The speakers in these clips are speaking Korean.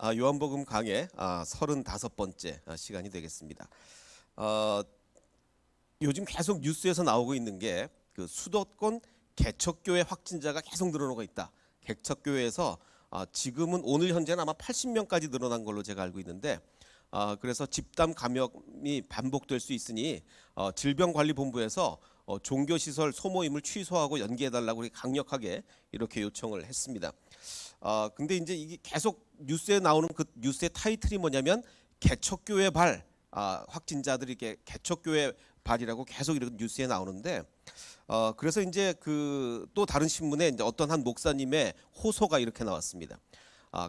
요한복음 강의 35번째 시간이 되겠습니다. 요즘 계속 뉴스에서 나오고 있는 게 그 수도권 개척교회 확진자가 계속 늘어나고 있다. 개척교회에서 지금은 오늘 현재는 아마 80명까지 늘어난 걸로 제가 알고 있는데, 그래서 집단 감염이 반복될 수 있으니 질병관리본부에서 종교시설 소모임을 취소하고 연기해달라고 강력하게 이렇게 요청을 했습니다. 근데 이제 이게 계속 뉴스에 나오는 그 뉴스의 타이틀이 뭐냐면 개척교회 발 확진자들이 이렇게 개척교회 발이라고 계속 이렇게 뉴스에 나오는데, 그래서 이제 그 또 다른 신문에 이제 어떤 한 목사님의 호소가 이렇게 나왔습니다.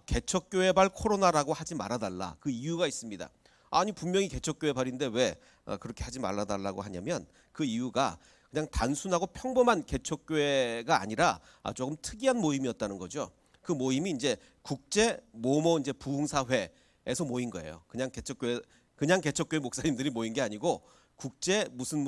개척교회 발 코로나라고 하지 말아달라. 그 이유가 있습니다. 아니 분명히 개척교회 발인데 왜 그렇게 하지 말아달라고 하냐면, 그 이유가 그냥 단순하고 평범한 개척교회가 아니라 조금 특이한 모임이었다는 거죠. 그 모임이 이제 국제 모모 이제 부흥사회에서 모인 거예요. 그냥 개척교회 목사님들이 모인 게 아니고 국제 무슨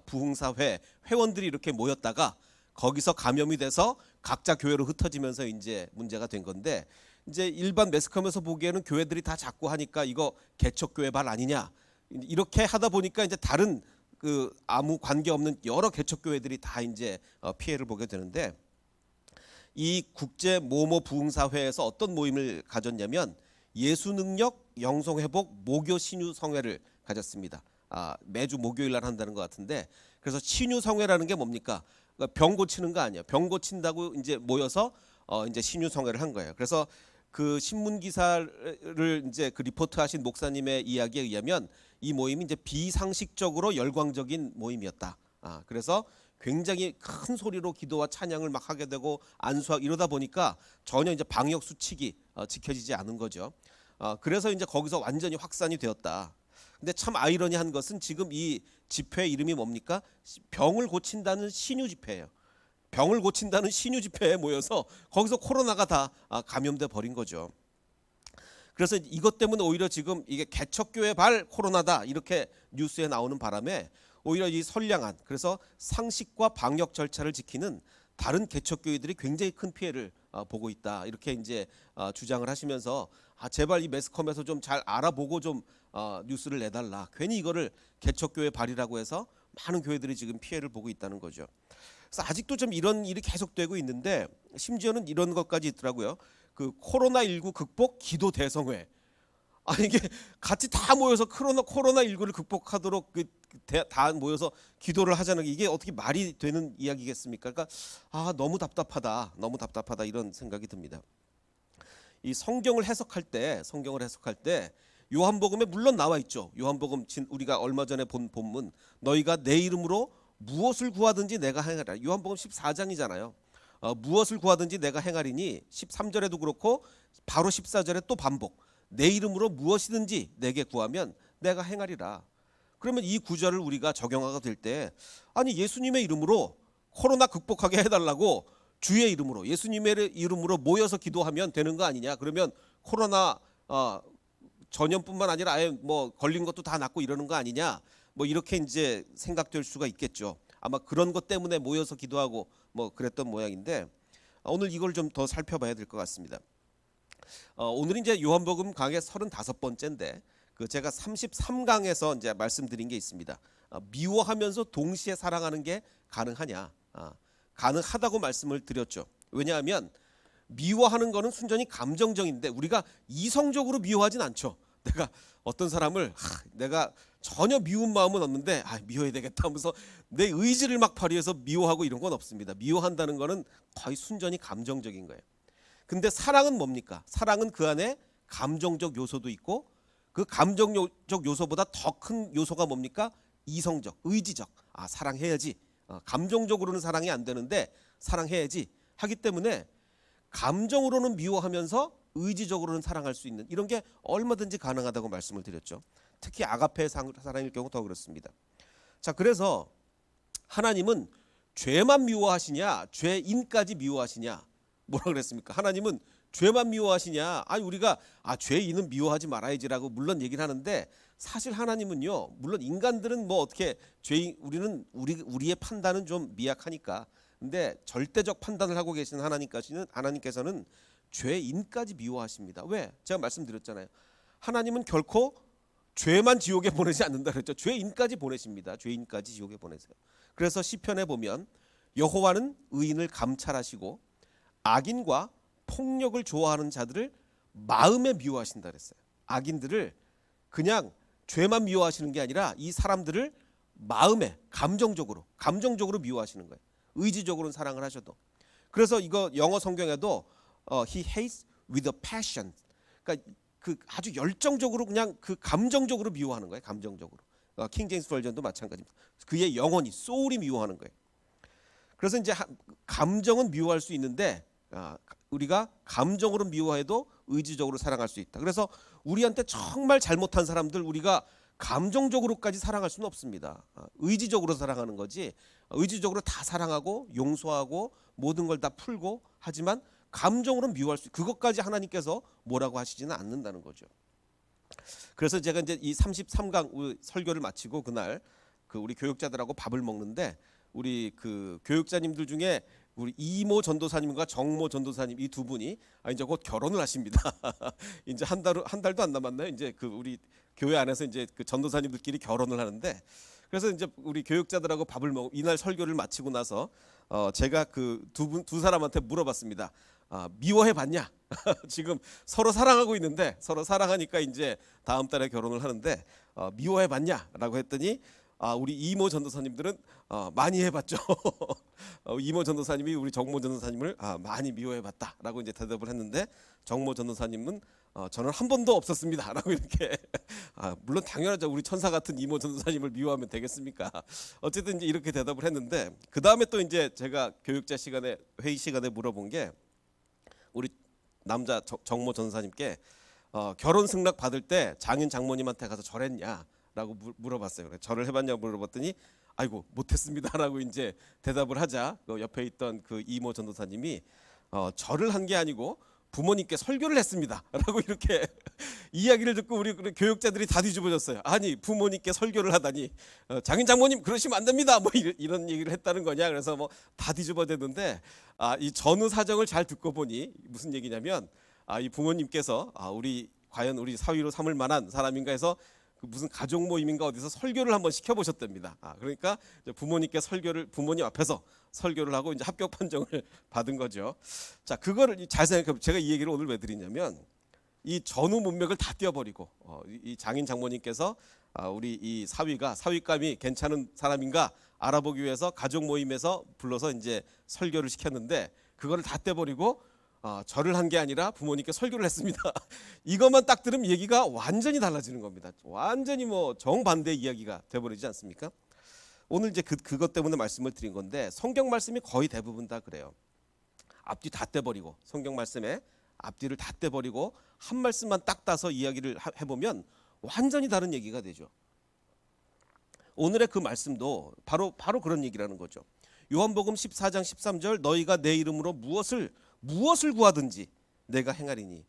부흥사회 회원들이 이렇게 모였다가 거기서 감염이 돼서 각자 교회로 흩어지면서 이제 문제가 된 건데, 이제 일반 매스컴에서 보기에는 교회들이 다 작고 하니까 이거 개척교회 발 아니냐 이렇게 하다 보니까 이제 다른 그 아무 관계 없는 여러 개척교회들이 다 이제 피해를 보게 되는데, 이 국제 모모 부흥사회에서 어떤 모임을 가졌냐면 예수 능력 영성 회복 모교 신유 성회를 가졌습니다. 매주 목요일 날 한다는 것 같은데, 그래서 신유 성회라는 게 뭡니까? 그러니까 병 고치는 거 아니에요. 병 고친다고 이제 모여서 이제 신유 성회를 한 거예요. 그래서 그 신문 기사를 이제 그 리포트하신 목사님의 이야기에 의하면 이 모임이 이제 비상식적으로 열광적인 모임이었다. 그래서 굉장히 큰 소리로 기도와 찬양을 막 하게 되고 안수하고 이러다 보니까 전혀 이제 방역 수칙이 지켜지지 않은 거죠. 그래서 이제 거기서 완전히 확산이 되었다. 근데 참 아이러니한 것은 지금 이 집회 이름이 뭡니까? 병을 고친다는 신유 집회예요. 병을 고친다는 신유 집회에 모여서 거기서 코로나가 다 감염돼 버린 거죠. 그래서 이것 때문에 오히려 지금 이게 개척교회 발 코로나다 이렇게 뉴스에 나오는 바람에 오히려 이 선량한, 그래서 상식과 방역 절차를 지키는 다른 개척교회들이 굉장히 큰 피해를 보고 있다 이렇게 이제 주장을 하시면서 제발 이 매스컴에서 좀 잘 알아보고 좀 뉴스를 내달라. 괜히 이거를 개척교회 발이라고 해서 많은 교회들이 지금 피해를 보고 있다는 거죠. 그래서 아직도 좀 이런 일이 계속되고 있는데, 심지어는 이런 것까지 있더라고요. 그 코로나19 극복 기도 대성회. 이게 같이 다 모여서 코로나19를 극복하도록 다 모여서 기도를 하자는 게 이게 어떻게 말이 되는 이야기겠습니까? 그러니까 너무 답답하다 이런 생각이 듭니다. 이 성경을 해석할 때 요한복음에 물론 나와 있죠. 요한복음 우리가 얼마 전에 본 본문, 너희가 내 이름으로 무엇을 구하든지 내가 행하리라. 요한복음 14장이잖아요. 무엇을 구하든지 내가 행하리니 13절에도 그렇고 바로 14절에 또 반복. 내 이름으로 무엇이든지 내게 구하면 내가 행하리라. 그러면 이 구절을 우리가 적용하게 될 때, 아니 예수님의 이름으로 코로나 극복하게 해달라고 주의 이름으로 예수님의 이름으로 모여서 기도하면 되는 거 아니냐? 그러면 코로나 전염뿐만 아니라 아예 뭐 걸린 것도 다 낫고 이러는 거 아니냐? 뭐 이렇게 이제 생각될 수가 있겠죠. 아마 그런 것 때문에 모여서 기도하고 뭐 그랬던 모양인데, 오늘 이걸 좀 더 살펴봐야 될 것 같습니다. 오늘 이제 요한복음 강의 35번째인데 그 제가 33강에서 이제 말씀드린 게 있습니다. 미워하면서 동시에 사랑하는 게 가능하냐? 가능하다고 말씀을 드렸죠. 왜냐하면 미워하는 거는 순전히 감정적인데 우리가 이성적으로 미워하진 않죠. 내가 어떤 사람을 내가 전혀 미운 마음은 없는데 미워야 되겠다 하면서 내 의지를 막 발휘해서 미워하고 이런 건 없습니다. 미워한다는 거는 거의 순전히 감정적인 거예요. 근데 사랑은 뭡니까? 사랑은 그 안에 감정적 요소도 있고, 그 감정적 요소보다 더 큰 요소가 뭡니까? 이성적, 의지적. 사랑해야지. 감정적으로는 사랑이 안 되는데 사랑해야지 하기 때문에 감정으로는 미워하면서 의지적으로는 사랑할 수 있는 이런 게 얼마든지 가능하다고 말씀을 드렸죠. 특히 아가페 사랑일 경우 더 그렇습니다. 자, 그래서 하나님은 죄만 미워하시냐, 죄인까지 미워하시냐? 뭐라 그랬습니까? 하나님은 죄만 미워하시냐? 우리가 죄인은 미워하지 말아야지라고 물론 얘기를 하는데, 사실 하나님은요, 물론 인간들은 뭐 어떻게 우리의 판단은 좀 미약하니까, 근데 절대적 판단을 하고 계신 하나님께서는 죄인까지 미워하십니다. 왜? 제가 말씀드렸잖아요. 하나님은 결코 죄만 지옥에 보내지 않는다 그랬죠. 죄인까지 보내십니다. 죄인까지 지옥에 보내세요. 그래서 시편에 보면 여호와는 의인을 감찰하시고 악인과 폭력을 좋아하는 자들을 마음에 미워하신다 그랬어요. 악인들을 그냥 죄만 미워하시는 게 아니라 이 사람들을 마음에 감정적으로 미워하시는 거예요. 의지적으로는 사랑을 하셔도. 그래서 이거 영어 성경에도 he hates with a passion. 그러니까 그 아주 열정적으로 그냥 그 감정적으로 미워하는 거예요. 감정적으로. 킹 제임스 버전도 마찬가지입니다. 그의 영혼이 소울이 미워하는 거예요. 그래서 이제 감정은 미워할 수 있는데 우리가 감정으로 미워해도 의지적으로 사랑할 수 있다. 그래서 우리한테 정말 잘못한 사람들 우리가 감정적으로까지 사랑할 수는 없습니다. 의지적으로 사랑하는 거지. 의지적으로 다 사랑하고 용서하고 모든 걸 다 풀고 하지만 감정으로 미워할 수 그것까지 하나님께서 뭐라고 하시지는 않는다는 거죠. 그래서 제가 이제 이 33강 설교를 마치고 그날 그 우리 교육자들하고 밥을 먹는데 우리 그 교육자님들 중에 우리 이모 전도사님과 정모 전도사님 이 두 분이 이제 곧 결혼을 하십니다. 이제 한 달도 안 남았나요? 이제 그 우리 교회 안에서 이제 그 전도사님들끼리 결혼을 하는데 그래서 이제 우리 교육자들하고 밥을 먹고 이날 설교를 마치고 나서 제가 그 두 사람한테 물어봤습니다. 미워해 봤냐? 지금 서로 사랑하고 있는데 서로 사랑하니까 이제 다음 달에 결혼을 하는데 미워해 봤냐라고 했더니 우리 이모 전도사님들은 많이 해봤죠. 이모 전도사님이 우리 정모 전도사님을 많이 미워해봤다라고 이제 대답을 했는데 정모 전도사님은 저는 한 번도 없었습니다라고 이렇게 물론 당연하죠. 우리 천사 같은 이모 전도사님을 미워하면 되겠습니까? 어쨌든 이제 이렇게 대답을 했는데 그 다음에 또 이제 제가 교육자 시간에 회의 시간에 물어본 게 우리 남자 정모 전도사님께 결혼 승낙 받을 때 장인 장모님한테 가서 절했냐? 라고 물어봤어요. 절을 해봤냐고 물어봤더니 아이고 못했습니다라고 이제 대답을 하자 그 옆에 있던 그 이모 전도사님이 절을 한 게 아니고 부모님께 설교를 했습니다라고 이렇게 이야기를 듣고 우리 교육자들이 다 뒤집어졌어요. 아니 부모님께 설교를 하다니 장인 장모님 그러시면 안 됩니다. 뭐 이런 얘기를 했다는 거냐. 그래서 뭐 다 뒤집어졌는데 이 전후 사정을 잘 듣고 보니 무슨 얘기냐면 이 부모님께서 과연 우리 사위로 삼을 만한 사람인가 해서 무슨 가족 모임인가 어디서 설교를 한번 시켜보셨답니다. 그러니까 부모님께 부모님 앞에서 설교를 하고 이제 합격 판정을 받은 거죠. 자, 그거를 잘 생각해. 제가 이 얘기를 오늘 왜 드리냐면 이 전후 문맥을 다 띄워버리고 이 장인 장모님께서 우리 이 사위감이 괜찮은 사람인가 알아보기 위해서 가족 모임에서 불러서 이제 설교를 시켰는데 그거를 다 떼버리고 절을 한 게 아니라 부모님께 설교를 했습니다. 이것만 딱 들으면 얘기가 완전히 달라지는 겁니다. 완전히 뭐 정반대 이야기가 돼버리지 않습니까? 오늘 이제 그것 때문에 말씀을 드린 건데 성경 말씀이 거의 대부분 다 그래요. 앞뒤 다 떼버리고 성경 말씀에 앞뒤를 다 떼버리고 한 말씀만 딱 따서 이야기를 해보면 완전히 다른 얘기가 되죠. 오늘의 그 말씀도 바로 그런 얘기라는 거죠. 요한복음 14장 13절 너희가 내 이름으로 무엇을 구하든지 내가 행하리니.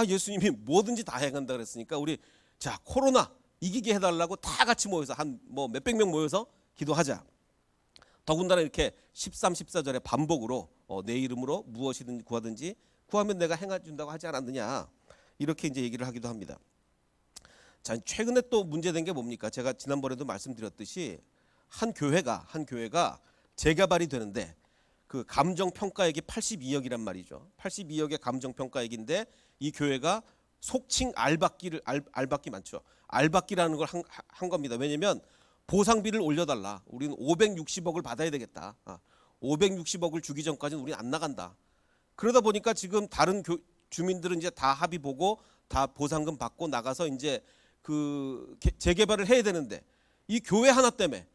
예수님이 뭐든지 다 행한다 그랬으니까 우리 자 코로나 이기게 해달라고 다 같이 모여서 한 뭐 몇백 명 모여서 기도하자. 더군다나 이렇게 13, 14절에 반복으로 내 이름으로 무엇이든 구하든지 구하면 내가 행해준다고 하지 않았느냐 이렇게 이제 얘기를 하기도 합니다. 자 최근에 또 문제된 게 뭡니까? 제가 지난번에도 말씀드렸듯이 한 교회가 재개발이 되는데 그 감정평가액이 82억이란 말이죠. 82억의 감정평가액인데 이 교회가 속칭 알박기 많죠. 알박기라는 걸 한 겁니다. 왜냐하면 보상비를 올려달라. 우리는 560억을 받아야 되겠다. 560억을 주기 전까지는 우리는 안 나간다. 그러다 보니까 지금 다른 주민들은 이제 다 합의 보고 다 보상금 받고 나가서 이제 그 재개발을 해야 되는데 이 교회 하나 때문에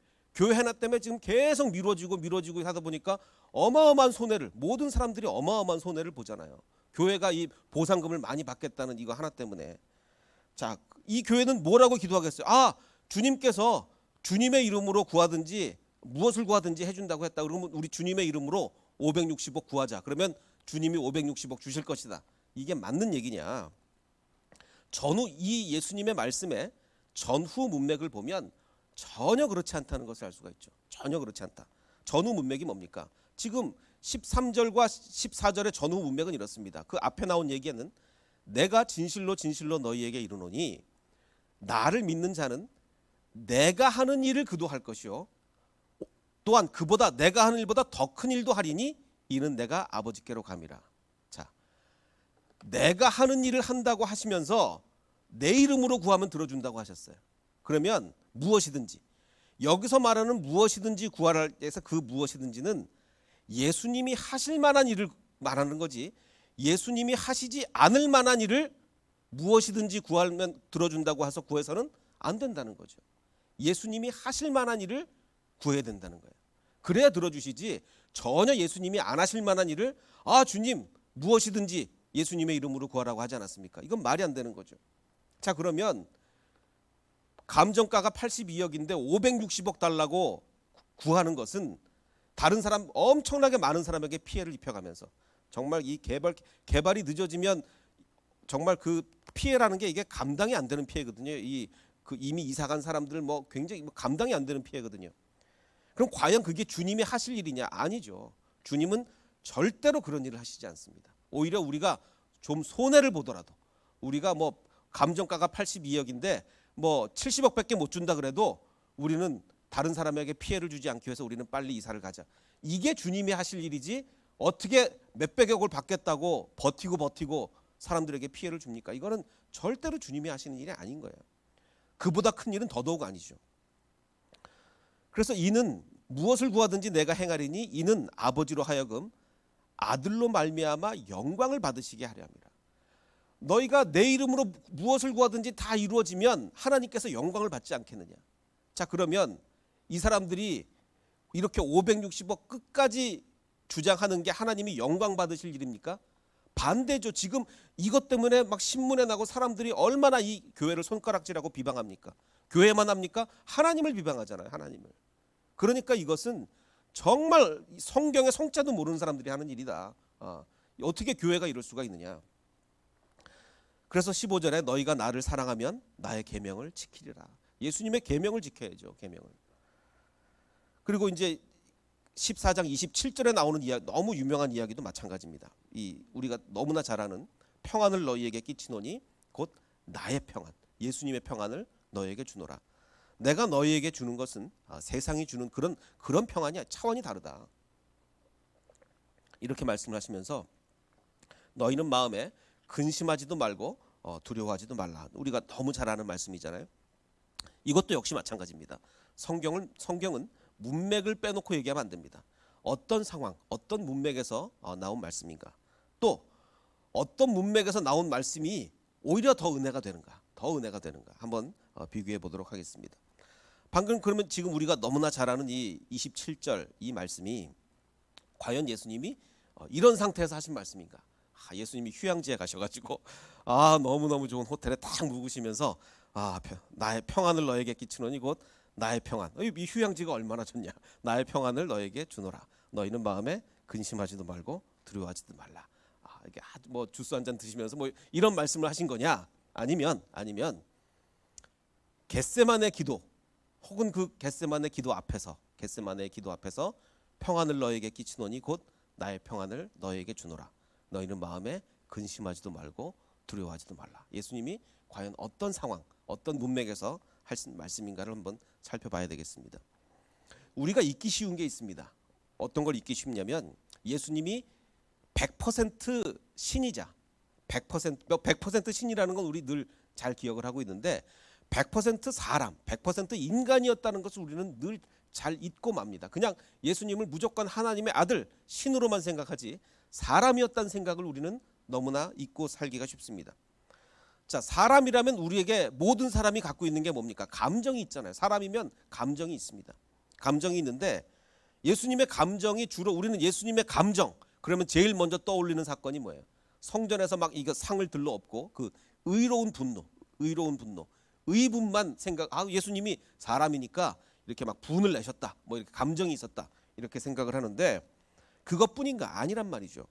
지금 계속 미뤄지고 하다 보니까 어마어마한 손해를 모든 사람들이 어마어마한 손해를 보잖아요. 교회가 이 보상금을 많이 받겠다는 이거 하나 때문에. 자, 이 교회는 뭐라고 기도하겠어요? 주님께서 주님의 이름으로 구하든지 무엇을 구하든지 해준다고 했다. 그러면 우리 주님의 이름으로 560억 구하자. 그러면 주님이 560억 주실 것이다. 이게 맞는 얘기냐? 전후 이 예수님의 말씀에 전후 문맥을 보면 전혀 그렇지 않다는 것을 알 수가 있죠. 전혀 그렇지 않다. 전후 문맥이 뭡니까? 지금 13절과 14절의 전후 문맥은 이렇습니다. 그 앞에 나온 얘기는 내가 진실로 진실로 너희에게 이르노니 나를 믿는 자는 내가 하는 일을 그도 할 것이요 또한 그보다 내가 하는 일보다 더 큰 일도 하리니 이는 내가 아버지께로 감이라. 자, 내가 하는 일을 한다고 하시면서 내 이름으로 구하면 들어준다고 하셨어요. 그러면 무엇이든지, 여기서 말하는 무엇이든지 구하라 해서 그 무엇이든지는 예수님이 하실 만한 일을 말하는 거지, 예수님이 하시지 않을 만한 일을 무엇이든지 구하면 들어준다고 해서 구해서는 안 된다는 거죠. 예수님이 하실 만한 일을 구해야 된다는 거예요. 그래야 들어주시지, 전혀 예수님이 안 하실 만한 일을 주님 무엇이든지 예수님의 이름으로 구하라고 하지 않았습니까? 이건 말이 안 되는 거죠. 자, 그러면 감정가가 82억인데 560억 달라고 구하는 것은 다른 사람, 엄청나게 많은 사람에게 피해를 입혀가면서, 정말 이 개발이 늦어지면 정말 그 피해라는 게 이게 감당이 안 되는 피해거든요. 이미 이사간 사람들 굉장히 감당이 안 되는 피해거든요. 그럼 과연 그게 주님이 하실 일이냐? 아니죠. 주님은 절대로 그런 일을 하시지 않습니다. 오히려 우리가 좀 손해를 보더라도, 우리가 감정가가 82억인데 70억밖에 못 준다 그래도 우리는 다른 사람에게 피해를 주지 않기 위해서 우리는 빨리 이사를 가자. 이게 주님이 하실 일이지, 어떻게 몇백억을 받겠다고 버티고 사람들에게 피해를 줍니까? 이거는 절대로 주님이 하시는 일이 아닌 거예요. 그보다 큰 일은 더더욱 아니죠. 그래서 이는 무엇을 구하든지 내가 행하리니 이는 아버지로 하여금 아들로 말미암아 영광을 받으시게 하려 함이라. 너희가 내 이름으로 무엇을 구하든지 다 이루어지면 하나님께서 영광을 받지 않겠느냐. 자, 그러면 이 사람들이 이렇게 560억 끝까지 주장하는 게 하나님이 영광 받으실 일입니까? 반대죠. 지금 이것 때문에 막 신문에 나고 사람들이 얼마나 이 교회를 손가락질하고 비방합니까? 교회만 합니까? 하나님을 비방하잖아요. 하나님을. 그러니까 이것은 정말 성경의 성자도 모르는 사람들이 하는 일이다. 어떻게 교회가 이럴 수가 있느냐. 그래서 15절에 너희가 나를 사랑하면 나의 계명을 지키리라. 예수님의 계명을 지켜야죠. 계명을. 그리고 이제 14장 27절에 나오는 이야기, 너무 유명한 이야기도 마찬가지입니다. 우리가 너무나 잘 아는 평안을 너희에게 끼치노니 곧 나의 평안, 예수님의 평안을 너희에게 주노라. 내가 너희에게 주는 것은 세상이 주는 그런 평안이 차원이 다르다. 이렇게 말씀을 하시면서 너희는 마음에 근심하지도 말고 두려워하지도 말라. 우리가 너무 잘 아는 말씀이잖아요. 이것도 역시 마찬가지입니다. 성경은 문맥을 빼놓고 얘기하면 안 됩니다. 어떤 상황, 어떤 문맥에서 나온 말씀인가, 또 어떤 문맥에서 나온 말씀이 오히려 더 은혜가 되는가, 한번 비교해 보도록 하겠습니다. 방금 그러면 지금 우리가 너무나 잘 아는 이 27절 이 말씀이 과연 예수님이 이런 상태에서 하신 말씀인가? 예수님이 휴양지에 가셔가지고 너무너무 좋은 호텔에 딱 묵으시면서 나의 평안을 너에게 끼치노니 곧 나의 평안. 이 휴양지가 얼마나 좋냐. 나의 평안을 너에게 주노라. 너희는 마음에 근심하지도 말고 두려워하지도 말라. 이게 주스 한 잔 드시면서 이런 말씀을 하신 거냐? 아니면 겟세마네 기도, 혹은 그 겟세마네 기도 앞에서 평안을 너에게 끼치노니 곧 나의 평안을 너에게 주노라. 너희는 마음에 근심하지도 말고 두려워하지도 말라. 예수님이 과연 어떤 상황, 어떤 문맥에서 하신 말씀인가를 한번 살펴봐야 되겠습니다. 우리가 잊기 쉬운 게 있습니다. 어떤 걸 잊기 쉽냐면 예수님이 100% 신이자 100% 신이라는 건 우리 늘 잘 기억을 하고 있는데 100% 사람, 100% 인간이었다는 것을 우리는 늘 잘 잊고 맙니다. 그냥 예수님을 무조건 하나님의 아들, 신으로만 생각하지 사람이었다는 생각을 우리는 너무나 잊고 살기가 쉽습니다. 자, 사람이라면 우리에게 모든 사람이 갖고 있는 게 뭡니까? 감정이 있잖아요. 사람이면 감정이 있습니다. 감정이 있는데 예수님의 감정이 주로, 우리는 예수님의 감정, 그러면 제일 먼저 떠올리는 사건이 뭐예요? 성전에서 막 이거 상을 들러 엎고 그 의로운 분노, 의분만 생각, 예수님이 사람이니까 이렇게 막 분을 내셨다, 이렇게 감정이 있었다, 이렇게 생각을 하는데 그것뿐인가? 아니란 말이죠.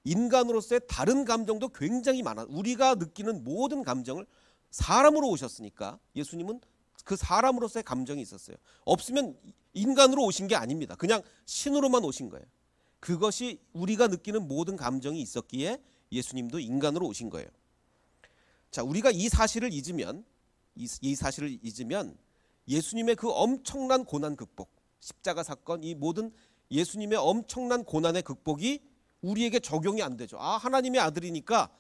인간으로서의 다른 감정도 굉장히 많아. 우리가 느끼는 모든 감정을 사람으로 오셨으니까 예수님은 그 사람으로서의 감정이 있었어요. 없으면 인간으로 오신 게 아닙니다. 그냥 신으로만 오신 거예요. 그것이 우리가 느끼는 모든 감정이 있었기에 예수님도 인간으로 오신 거예요. 자, 우리가 이 사실을 잊으면 예수님의 그 엄청난 고난 극복, 십자가 사건, 이 모든 예수님의 엄청난 고난의 극복이 우리에게 적용이 안 되죠. 하나님의 아들이니까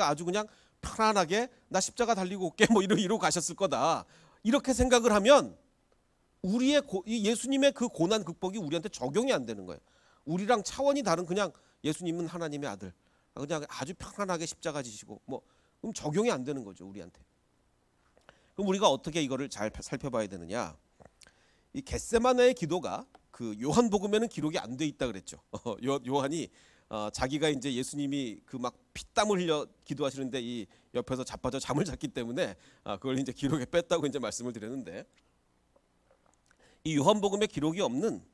아주 그냥 편안하게 나 십자가 달리고 올게 뭐 이러고 가셨을 거다. 이렇게 생각을 하면 예수님의 그 고난 극복이 우리한테 적용이 안 되는 거예요. 우리랑 차원이 다른 그냥 예수님은 하나님의 아들, 그냥 아주 편안하게 십자가 지시고 그럼 적용이 안 되는 거죠, 우리한테. 그럼 우리가 어떻게 이거를 잘 살펴봐야 되느냐? 이 겟세마네의 기도가 그 요한복음에는 기록이 안 돼 있다 그랬죠. 요한이 자기가 이제 예수님이 그 막 피땀을 흘려 기도하시는데 이 옆에서 자빠져 잠을 잤기 때문에 그걸 이제 기록에 뺐다고 이제 말씀을 드렸는데, 이 요한복음에 기록이 없는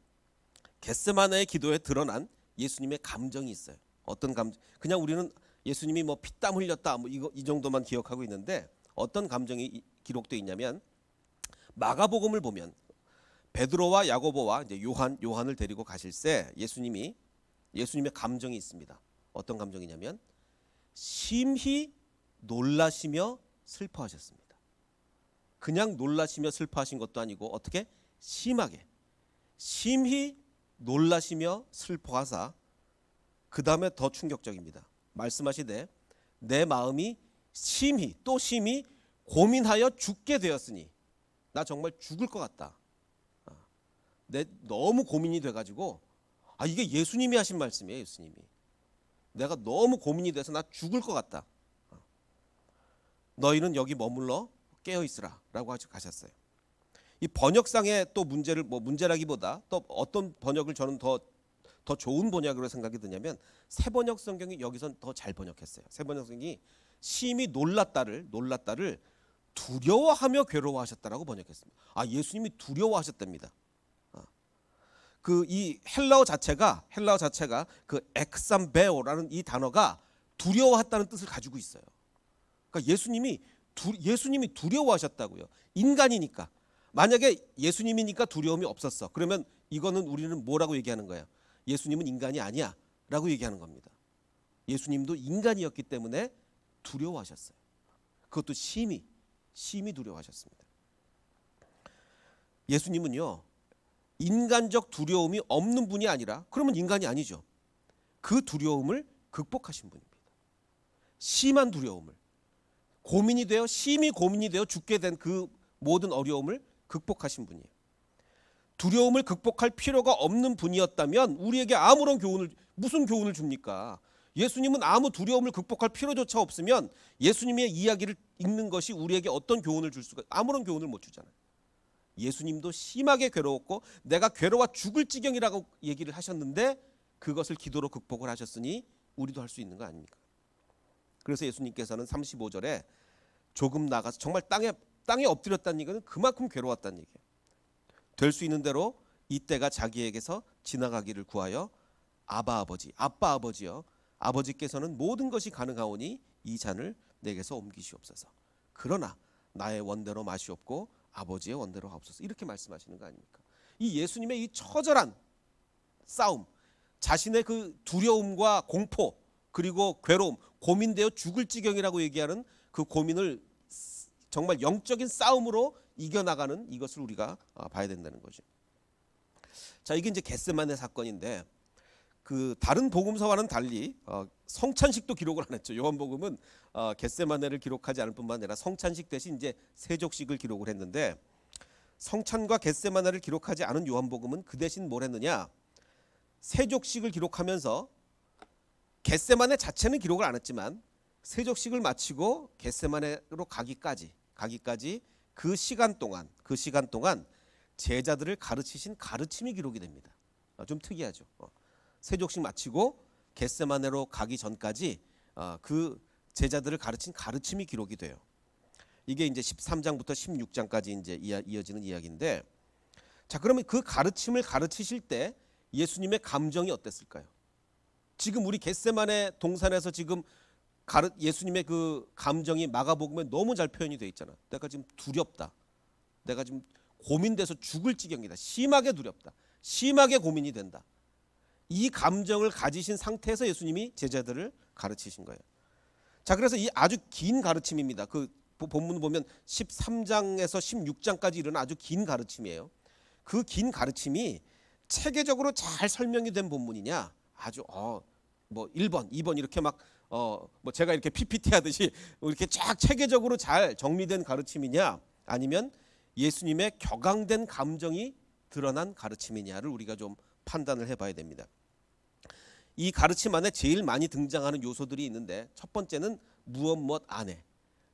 겟세마네의 기도에 드러난 예수님의 감정이 있어요. 어떤 감정? 그냥 우리는 예수님이 뭐 피땀 흘렸다 이 정도만 기억하고 있는데, 어떤 감정이 기록되어 있냐면, 마가복음을 보면 베드로와 야고보와 이제 요한을 데리고 가실 때 예수님의 감정이 있습니다. 어떤 감정이냐면 심히 놀라시며 슬퍼하셨습니다. 그냥 놀라시며 슬퍼하신 것도 아니고 어떻게 심하게 심히 놀라시며 슬퍼하사, 그 다음에 더 충격적입니다. 말씀하시되 내 마음이 심히 고민하여 죽게 되었으니, 나 정말 죽을 것 같다. 너무 고민이 돼가지고, 이게 예수님이 하신 말씀이에요. 예수님이 내가 너무 고민이 돼서 나 죽을 것 같다. 너희는 여기 머물러 깨어 있으라 라고 하시고 가셨어요. 이 번역상의 또 문제라기보다 또 어떤 번역을 저는 더 좋은 번역으로 생각이 드냐면, 새번역 성경이 여기선 더 잘 번역했어요. 새번역 성경이 심히 놀랐다를 두려워하며 괴로워하셨다라고 번역했습니다. 예수님이 두려워하셨답니다. 이 헬라어 자체가 그 엑삼베오라는 이 단어가 두려워했다는 뜻을 가지고 있어요. 그러니까 예수님이 두려워하셨다고요. 인간이니까. 만약에 예수님이니까 두려움이 없었어, 그러면 이거는 우리는 뭐라고 얘기하는 거예요? 예수님은 인간이 아니야 라고 얘기하는 겁니다. 예수님도 인간이었기 때문에 두려워하셨어요. 그것도 심히 두려워하셨습니다. 예수님은요, 인간적 두려움이 없는 분이 아니라, 그러면 인간이 아니죠. 그 두려움을 극복하신 분입니다. 심한 두려움을, 심히 고민이 되어 죽게 된 그 모든 어려움을 극복하신 분이에요. 두려움을 극복할 필요가 없는 분이었다면 우리에게 무슨 교훈을 줍니까? 예수님은 아무 두려움을 극복할 필요조차 없으면 예수님의 이야기를 읽는 것이 우리에게 어떤 교훈을 줄 수가, 아무런 교훈을 못 주잖아요. 예수님도 심하게 괴로웠고 내가 괴로워 죽을 지경이라고 얘기를 하셨는데, 그것을 기도로 극복을 하셨으니 우리도 할 수 있는 거 아닙니까? 그래서 예수님께서는 35절에 조금 나가서, 정말 땅에 엎드렸다는 얘기는 그만큼 괴로웠다는 얘기예요. 될 수 있는 대로 이때가 자기에게서 지나가기를 구하여 아빠 아버지여, 아버지께서는 모든 것이 가능하오니 이 잔을 내게서 옮기시옵소서. 그러나 나의 원대로 마시옵고 아버지의 원대로 하옵소서. 이렇게 말씀하시는 거 아닙니까? 이 예수님의 이 처절한 싸움, 자신의 그 두려움과 공포, 그리고 괴로움, 고민되어 죽을 지경이라고 얘기하는 그 고민을 정말 영적인 싸움으로 이겨나가는 이것을 우리가 봐야 된다는 거죠. 자, 이게 이제 겟세마네 사건인데, 그 다른 복음서와는 달리 성찬식도 기록을 안 했죠. 요한복음은 겟세마네를 기록하지 않을 뿐만 아니라 성찬식 대신 이제 세족식을 기록을 했는데, 성찬과 겟세마네를 기록하지 않은 요한복음은 그 대신 뭘 했느냐? 세족식을 기록하면서 겟세마네 자체는 기록을 안 했지만 세족식을 마치고 겟세마네로 가기까지 그 시간 동안 제자들을 가르치신 가르침이 기록이 됩니다. 좀 특이하죠. 세족식 마치고 겟세마네로 가기 전까지 그 제자들을 가르친 가르침이 기록이 돼요. 이게 이제 13장부터 16장까지 이제 이어지는 이야기인데, 자, 그러면 그 가르침을 가르치실 때 예수님의 감정이 어땠을까요? 지금 우리 겟세마네 동산에서 지금 예수님의 그 감정이 마가복음에 너무 잘 표현이 되어 있잖아. 내가 지금 두렵다. 내가 지금 고민돼서 죽을 지경이다. 심하게 두렵다. 심하게 고민이 된다. 이 감정을 가지신 상태에서 예수님이 제자들을 가르치신 거예요. 자, 그래서 이 아주 긴 가르침입니다. 그 본문 보면 13장에서 16장까지 이르는 아주 긴 가르침이에요. 그 긴 가르침이 체계적으로 잘 설명이 된 본문이냐? 아주 뭐 1번, 2번 이렇게 막 뭐 제가 이렇게 PPT 하듯이 이렇게 쫙 체계적으로 잘 정리된 가르침이냐? 아니면 예수님의 격앙된 감정이 드러난 가르침이냐를 우리가 좀 판단을 해봐야 됩니다. 이 가르침 안에 제일 많이 등장하는 요소들이 있는데 첫 번째는 무엇 안에.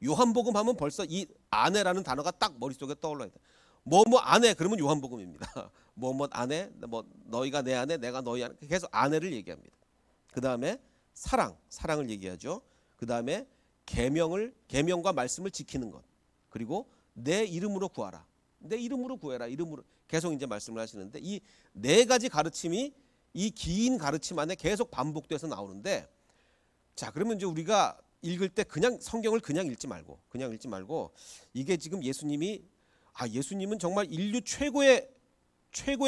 요한복음 하면 벌써 이 안에라는 단어가 딱 머릿속에 떠올라야 돼. 뭐뭐 안에 그러면 요한복음입니다. 뭐뭐 안에, 뭐 너희가 내 안에 내가 너희 안에, 계속 안에를 얘기합니다. 그 다음에 사랑을 얘기하죠. 그 다음에 계명과 말씀을 지키는 것. 그리고 내 이름으로 구하라. 내 이름으로 구해라. 이름으로 계속 이제 말씀을 하시는데 이 네 가지 가르침이 이 긴 가르침 안에 계속 반복돼서 나오는데, 자, 그러면 이제 우리가 읽을 때 그냥 성경을 그냥 읽지 말고 이게 지금 예수님은 정말 인류 최고의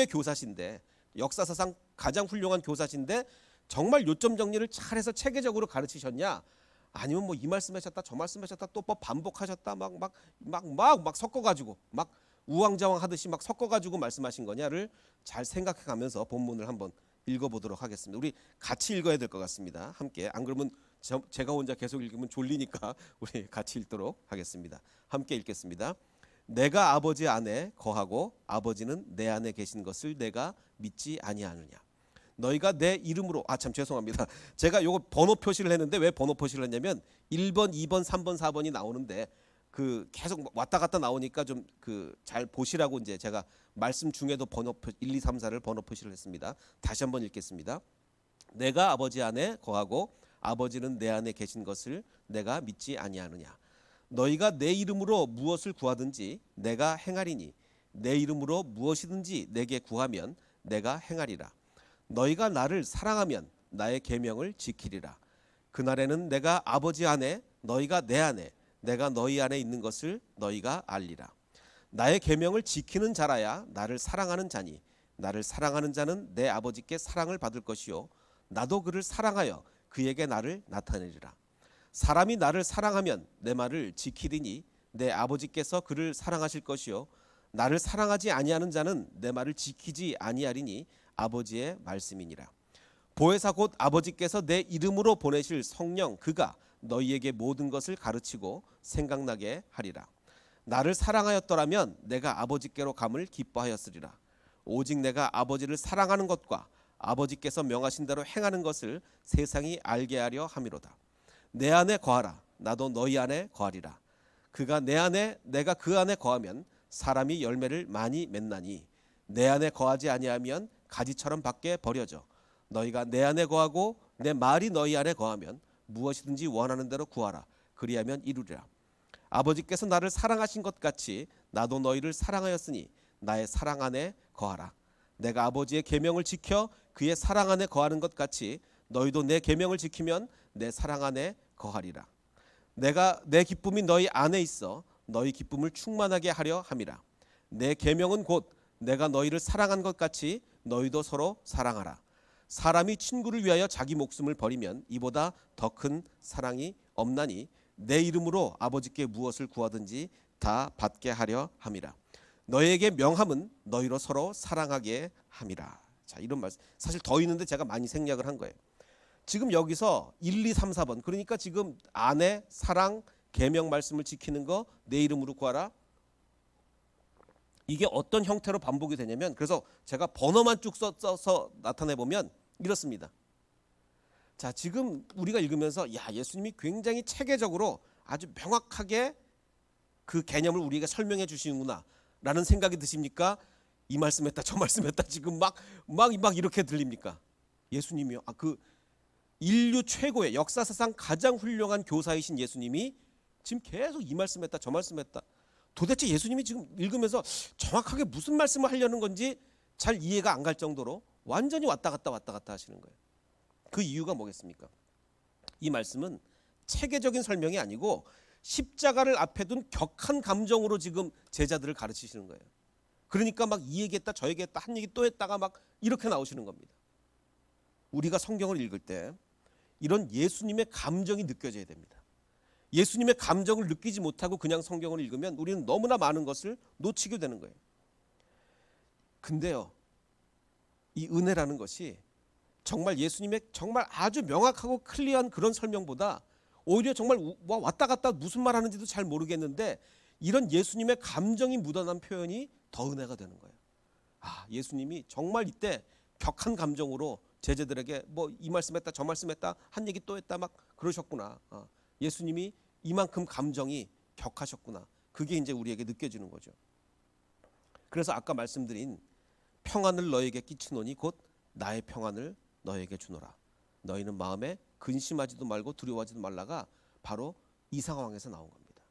교사신데, 역사사상 가장 훌륭한 교사신데 정말 요점 정리를 잘해서 체계적으로 가르치셨냐? 아니면 뭐 이 말씀하셨다 저 말씀하셨다 또 뭐 반복하셨다 막 섞어가지고 막 우왕좌왕 하듯이 막 섞어가지고 말씀하신 거냐를 잘 생각해가면서 본문을 한번 읽어보도록 하겠습니다. 우리 같이 읽어야 될 것 같습니다. 함께. 안 그러면 제가 혼자 계속 읽으면 졸리니까 우리 같이 읽도록 하겠습니다. 함께 읽겠습니다. 내가 아버지 안에 거하고 아버지는 내 안에 계신 것을 내가 믿지 아니하느냐. 너희가 내 이름으로 참 죄송합니다. 제가 요거 번호 표시를 했는데 왜 번호 표시를 했냐면 1번, 2번, 3번, 4번이 나오는데 그 계속 왔다 갔다 나오니까 좀 그 잘 보시라고 이제 제가 말씀 중에도 번호 1, 2, 3, 4를 번호 표시를 했습니다. 다시 한번 읽겠습니다. 내가 아버지 안에 거하고 아버지는 내 안에 계신 것을 내가 믿지 아니하느냐. 너희가 내 이름으로 무엇을 구하든지 내가 행하리니 내 이름으로 무엇이든지 내게 구하면 내가 행하리라. 너희가 나를 사랑하면 나의 계명을 지키리라. 그날에는 내가 아버지 안에 너희가 내 안에 내가 너희 안에 있는 것을 너희가 알리라. 나의 계명을 지키는 자라야 나를 사랑하는 자니 나를 사랑하는 자는 내 아버지께 사랑을 받을 것이요 나도 그를 사랑하여 그에게 나를 나타내리라. 사람이 나를 사랑하면 내 말을 지키리니 내 아버지께서 그를 사랑하실 것이요 나를 사랑하지 아니하는 자는 내 말을 지키지 아니하리니 아버지의 말씀이니라. 보혜사 곧 아버지께서 내 이름으로 보내실 성령 그가 너희에게 모든 것을 가르치고 생각나게 하리라. 나를 사랑하였더라면 내가 아버지께로 감을 기뻐하였으리라. 오직 내가 아버지를 사랑하는 것과 아버지께서 명하신 대로 행하는 것을 세상이 알게 하려 함이로다. 내 안에 거하라. 나도 너희 안에 거하리라. 그가 내 안에 내가 그 안에 거하면 사람이 열매를 많이 맺나니 내 안에 거하지 아니하면 가지처럼 밖에 버려져. 너희가 내 안에 거하고 내 말이 너희 안에 거하면 무엇이든지 원하는 대로 구하라. 그리하면 이루리라. 아버지께서 나를 사랑하신 것 같이 나도 너희를 사랑하였으니 나의 사랑 안에 거하라. 내가 아버지의 계명을 지켜 그의 사랑 안에 거하는 것 같이 너희도 내 계명을 지키면 내 사랑 안에 거하리라. 내가 내 기쁨이 너희 안에 있어 너희 기쁨을 충만하게 하려 함이라. 내 계명은 곧 내가 너희를 사랑한 것 같이 너희도 서로 사랑하라. 사람이 친구를 위하여 자기 목숨을 버리면 이보다 더 큰 사랑이 없나니 내 이름으로 아버지께 무엇을 구하든지 다 받게 하려 함이라. 너희에게 명함은 너희로 서로 사랑하게 함이라. 자, 이런 말씀. 사실 더 있는데 제가 많이 생략을 한 거예요. 지금 여기서 1, 2, 3, 4번. 그러니까 지금 안에 사랑, 계명 말씀을 지키는 거 내 이름으로 구하라. 이게 어떤 형태로 반복이 되냐면 그래서 제가 번호만 쭉 써서 나타내 보면 이렇습니다. 자, 지금 우리가 읽으면서 예수님이 굉장히 체계적으로 아주 명확하게 그 개념을 우리에게 설명해 주시는구나 라는 생각이 드십니까? 이 말씀했다 저 말씀했다 지금 막 이렇게 들립니까? 예수님이요. 그 인류 최고의 역사사상 가장 훌륭한 교사이신 예수님이 지금 계속 이 말씀했다 저 말씀했다. 도대체 예수님이 지금 읽으면서 정확하게 무슨 말씀을 하려는 건지 잘 이해가 안 갈 정도로 완전히 왔다 갔다 하시는 거예요. 그 이유가 뭐겠습니까? 이 말씀은 체계적인 설명이 아니고 십자가를 앞에 둔 격한 감정으로 지금 제자들을 가르치시는 거예요. 그러니까 막 이 얘기했다 저 얘기했다 한 얘기 또 했다가 막 이렇게 나오시는 겁니다. 우리가 성경을 읽을 때 이런 예수님의 감정이 느껴져야 됩니다. 예수님의 감정을 느끼지 못하고 그냥 성경을 읽으면 우리는 너무나 많은 것을 놓치게 되는 거예요. 근데요, 이 은혜라는 것이 정말 예수님의 정말 아주 명확하고 클리어한 그런 설명보다 오히려 정말 왔다 갔다 무슨 말 하는지도 잘 모르겠는데 이런 예수님의 감정이 묻어난 표현이 더 은혜가 되는 거예요. 예수님이 정말 이때 격한 감정으로 제자들에게 뭐 이 말씀했다 저 말씀했다 한 얘기 또 했다 막 그러셨구나. 예수님이 이만큼 감정이 격하셨구나. 그게 이제 우리에게 느껴지는 거죠. 그래서 아까 말씀드린 평안을 너에게 끼치노니 곧 나의 평안을 너에게 주노라. 너희는 마음에 근심하지도 말고 두려워하지도 말라가 바로 이 상황에서 나온 겁니다.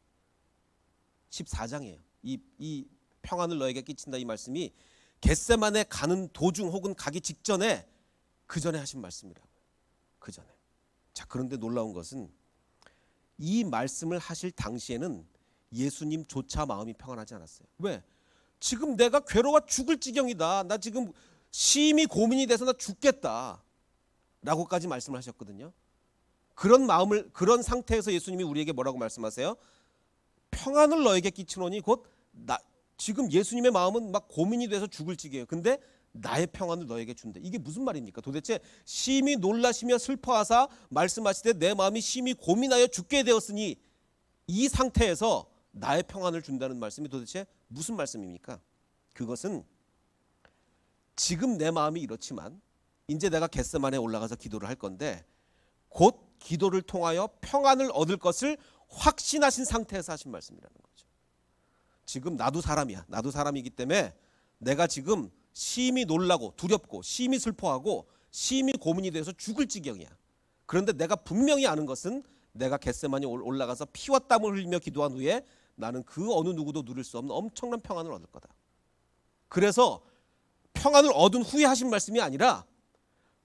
14장이에요. 이 평안을 너에게 끼친다 이 말씀이 겟세마네 가는 도중 혹은 가기 직전에 그 전에 하신 말씀이라고요. 그 전에. 자, 그런데 놀라운 것은 이 말씀을 하실 당시에는 예수님조차 마음이 평안하지 않았어요. 왜? 지금 내가 괴로워 죽을 지경이다. 나 지금 심히 고민이 돼서 나 죽겠다. 라고까지 말씀을 하셨거든요. 그런 상태에서 예수님이 우리에게 뭐라고 말씀하세요? 평안을 너에게 끼치노니 곧 지금 예수님의 마음은 막 고민이 돼서 죽을 지경이에요. 근데 나의 평안을 너에게 준대. 이게 무슨 말입니까? 도대체 심히 놀라시며 슬퍼하사 말씀하시되 내 마음이 심히 고민하여 죽게 되었으니 이 상태에서 나의 평안을 준다는 말씀이 도대체 무슨 말씀입니까? 그것은 지금 내 마음이 이렇지만 이제 내가 겟세마네에 올라가서 기도를 할 건데 곧 기도를 통하여 평안을 얻을 것을 확신하신 상태에서 하신 말씀이라는 거죠. 지금 나도 사람이야. 나도 사람이기 때문에 내가 지금 심히 놀라고 두렵고 심히 슬퍼하고 심히 고민이 돼서 죽을 지경이야. 그런데 내가 분명히 아는 것은 내가 겟세마네에 올라가서 피와 땀을 흘리며 기도한 후에 나는 그 어느 누구도 누릴 수 없는 엄청난 평안을 얻을 거다. 그래서 평안을 얻은 후에 하신 말씀이 아니라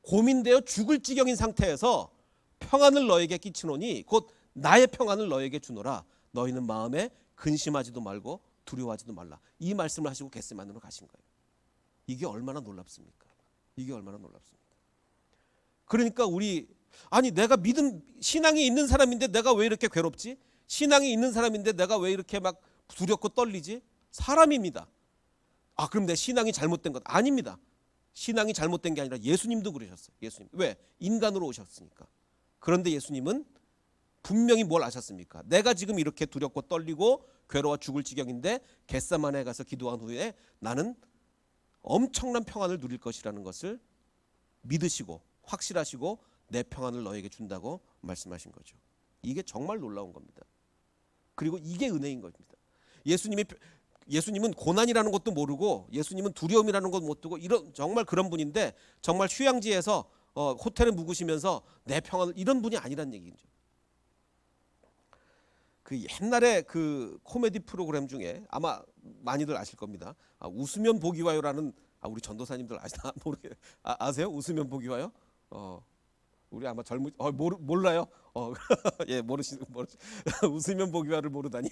고민되어 죽을 지경인 상태에서 평안을 너에게 끼치노니 곧 나의 평안을 너에게 주노라. 너희는 마음에 근심하지도 말고 두려워하지도 말라. 이 말씀을 하시고 겟세마네로 가신 거예요. 이게 얼마나 놀랍습니까? 이게 얼마나 놀랍습니까? 그러니까 내가 신앙이 있는 사람인데 내가 왜 이렇게 괴롭지? 신앙이 있는 사람인데 내가 왜 이렇게 막 두렵고 떨리지? 사람입니다. 그럼 내 신앙이 잘못된 것? 아닙니다. 신앙이 잘못된 게 아니라 예수님도 그러셨어요. 예수님. 왜? 인간으로 오셨으니까. 그런데 예수님은 분명히 뭘 아셨습니까? 내가 지금 이렇게 두렵고 떨리고 괴로워 죽을 지경인데 겟세마네에 가서 기도한 후에 나는 엄청난 평안을 누릴 것이라는 것을 믿으시고 확실하시고 내 평안을 너에게 준다고 말씀하신 거죠. 이게 정말 놀라운 겁니다. 그리고 이게 은혜인 겁니다. 예수님은 고난이라는 것도 모르고 예수님은 두려움이라는 것도 못 두고 정말 그런 분인데 정말 휴양지에서 호텔에 묵으시면서 내 평안을 이런 분이 아니란 얘기죠. 그 옛날에 그 코미디 프로그램 중에 아마 많이들 아실 겁니다. 웃으면 보기 와요라는 우리 전도사님들 아시나 모르게 아세요? 웃으면 보기 와요? 우리 아마 몰라요? 예, 웃으면 보기 와를 모르다니.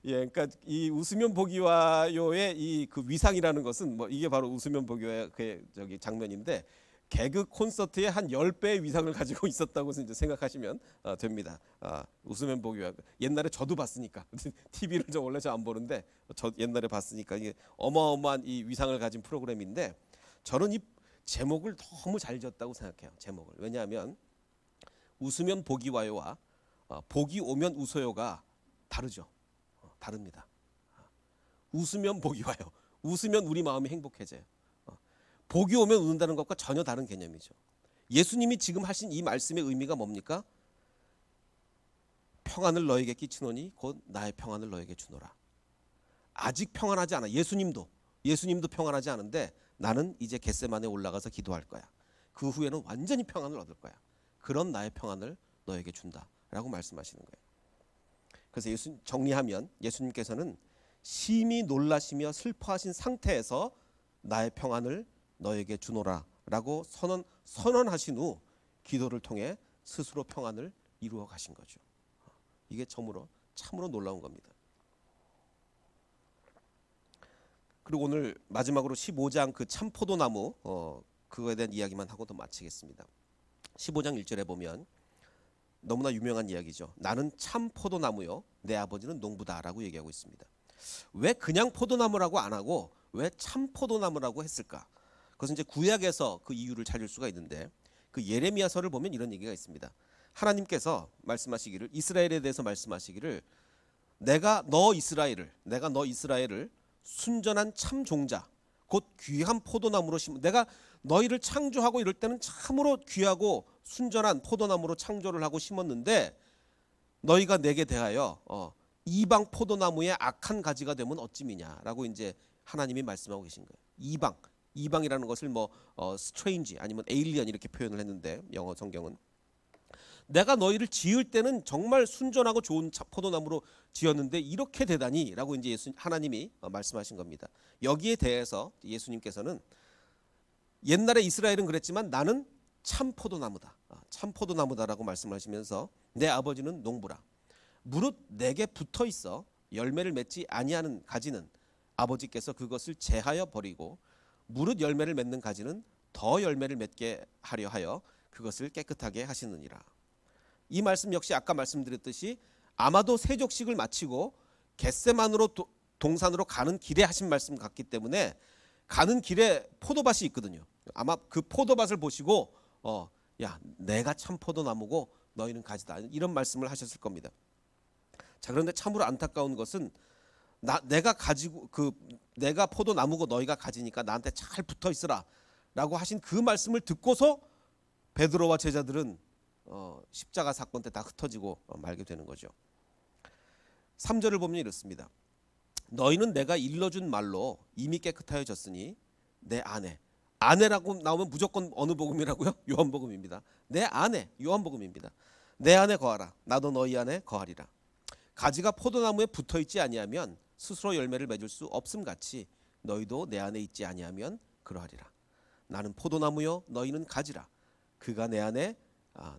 예, 그러니까 이 웃으면 보기 와요의 이 그 위상이라는 것은 이게 바로 웃으면 보기 와요 그 장면인데 개그 콘서트의 한 10배의 위상을 가지고 있었다고 이제 생각하시면 됩니다. 웃으면 보기 와요. 옛날에 저도 봤으니까 TV를 원래 안 보는데 저 옛날에 봤으니까 이게 어마어마한 이 위상을 가진 프로그램인데 저는 이 제목을 너무 잘 지었다고 생각해요. 제목을. 왜냐하면 웃으면 복이 와요와 복이 오면 웃어요가 다르죠. 다릅니다. 웃으면 복이 와요. 웃으면 우리 마음이 행복해져요. 복이 오면 웃는다는 것과 전혀 다른 개념이죠. 예수님이 지금 하신 이 말씀의 의미가 뭡니까? 평안을 너에게 끼치노니 곧 나의 평안을 너에게 주노라. 아직 평안하지 않아. 예수님도 평안하지 않은데 나는 이제 겟세마네에 올라가서 기도할 거야. 그 후에는 완전히 평안을 얻을 거야. 그런 나의 평안을 너에게 준다라고 말씀하시는 거예요. 그래서 정리하면 예수님께서는 심히 놀라시며 슬퍼하신 상태에서 나의 평안을 너에게 주노라라고 선언하신 후 기도를 통해 스스로 평안을 이루어 가신 거죠. 이게 참으로 놀라운 겁니다. 그리고 오늘 마지막으로 15장 그 참포도나무 그거에 대한 이야기만 하고 더 마치겠습니다. 15장 1절에 보면 너무나 유명한 이야기죠. 나는 참 포도나무요 내 아버지는 농부다라고 얘기하고 있습니다. 왜 그냥 포도나무라고 안 하고 왜 참 포도나무라고 했을까? 그것은 이제 구약에서 그 이유를 찾을 수가 있는데 그 예레미야서를 보면 이런 얘기가 있습니다. 하나님께서 말씀하시기를 이스라엘에 대해서 말씀하시기를 내가 너 이스라엘을 순전한 참 종자 곧 귀한 포도나무로 심은 내가 너희를 창조하고 이럴 때는 참으로 귀하고 순전한 포도나무로 창조를 하고 심었는데 너희가 내게 대하여 이방 포도나무의 악한 가지가 되면 어찌미냐라고 이제 하나님이 말씀하고 계신 거예요. 이방이라는 것을 스트레인지 아니면 에일리언 이렇게 표현을 했는데 영어 성경은 내가 너희를 지을 때는 정말 순전하고 좋은 포도나무로 지었는데 이렇게 되다니라고 이제 하나님이 말씀하신 겁니다. 여기에 대해서 예수님께서는 옛날에 이스라엘은 그랬지만 나는 참 포도나무다. 참 포도나무다라고 말씀하시면서 내 아버지는 농부라. 무릇 내게 붙어 있어 열매를 맺지 아니하는 가지는 아버지께서 그것을 제하여 버리고 무릇 열매를 맺는 가지는 더 열매를 맺게 하려 하여 그것을 깨끗하게 하시느니라. 이 말씀 역시 아까 말씀드렸듯이 아마도 세족식을 마치고 겟세만으로 동산으로 가는 길에 하신 말씀 같기 때문에 가는 길에 포도밭이 있거든요. 아마 그 포도밭을 보시고 야 내가 참 포도나무고 너희는 가지다 이런 말씀을 하셨을 겁니다. 자, 그런데 참으로 안타까운 것은 내가 포도나무고 너희가 가지니까 나한테 잘 붙어 있으라라고 하신 그 말씀을 듣고서 베드로와 제자들은 십자가 사건 때 다 흩어지고 말게 되는 거죠. 3절을 보면 이렇습니다. 너희는 내가 일러준 말로 이미 깨끗하여졌으니 내 아내라고 나오면 무조건 어느 복음이라고요? 요한복음입니다. 내 아내 요한복음입니다. 내 안에 거하라 나도 너희 안에 거하리라. 가지가 포도나무에 붙어있지 아니하면 스스로 열매를 맺을 수 없음 같이 너희도 내 안에 있지 아니하면 그러하리라. 나는 포도나무요 너희는 가지라. 그가 내 안에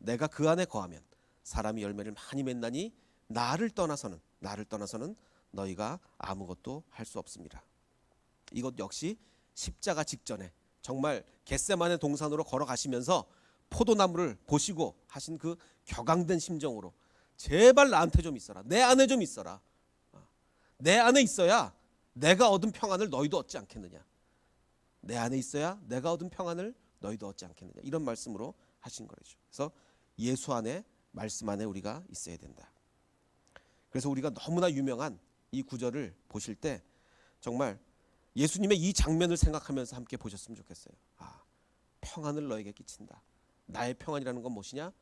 내가 그 안에 거하면 사람이 열매를 많이 맺나니 나를 떠나서는 너희가 아무것도 할 수 없습니다. 이것 역시 십자가 직전에 정말 겟세마네 동산으로 걸어가시면서 포도나무를 보시고 하신 그 격앙된 심정으로 제발 나한테 좀 있어라. 내 안에 좀 있어라. 내 안에 있어야 내가 얻은 평안을 너희도 얻지 않겠느냐. 내 안에 있어야 내가 얻은 평안을 너희도 얻지 않겠느냐. 이런 말씀으로 하신 거죠. 그래서 예수 안에 말씀 안에 우리가 있어야 된다. 그래서 우리가 너무나 유명한 이 구절을 보실 때 정말 예수님의 이 장면을 생각하면서 함께 보셨으면 좋겠어요. 평안을 너에게 끼친다. 나의 평안이라는 건 무엇이냐?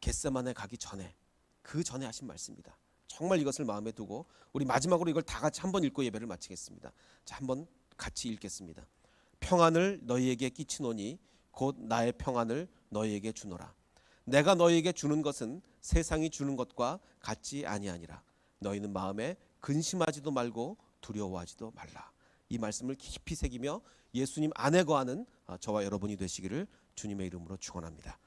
겟세마네 가기 전에 그 전에 하신 말씀이다. 정말 이것을 마음에 두고 우리 마지막으로 이걸 다 같이 한번 읽고 예배를 마치겠습니다. 자, 한번 같이 읽겠습니다. 평안을 너희에게 끼치노니 곧 나의 평안을 너희에게 주노라. 내가 너희에게 주는 것은 세상이 주는 것과 같지 아니하니라. 너희는 마음에 근심하지도 말고 두려워하지도 말라. 이 말씀을 깊이 새기며 예수님 안에 거하는 저와 여러분이 되시기를 주님의 이름으로 축원합니다.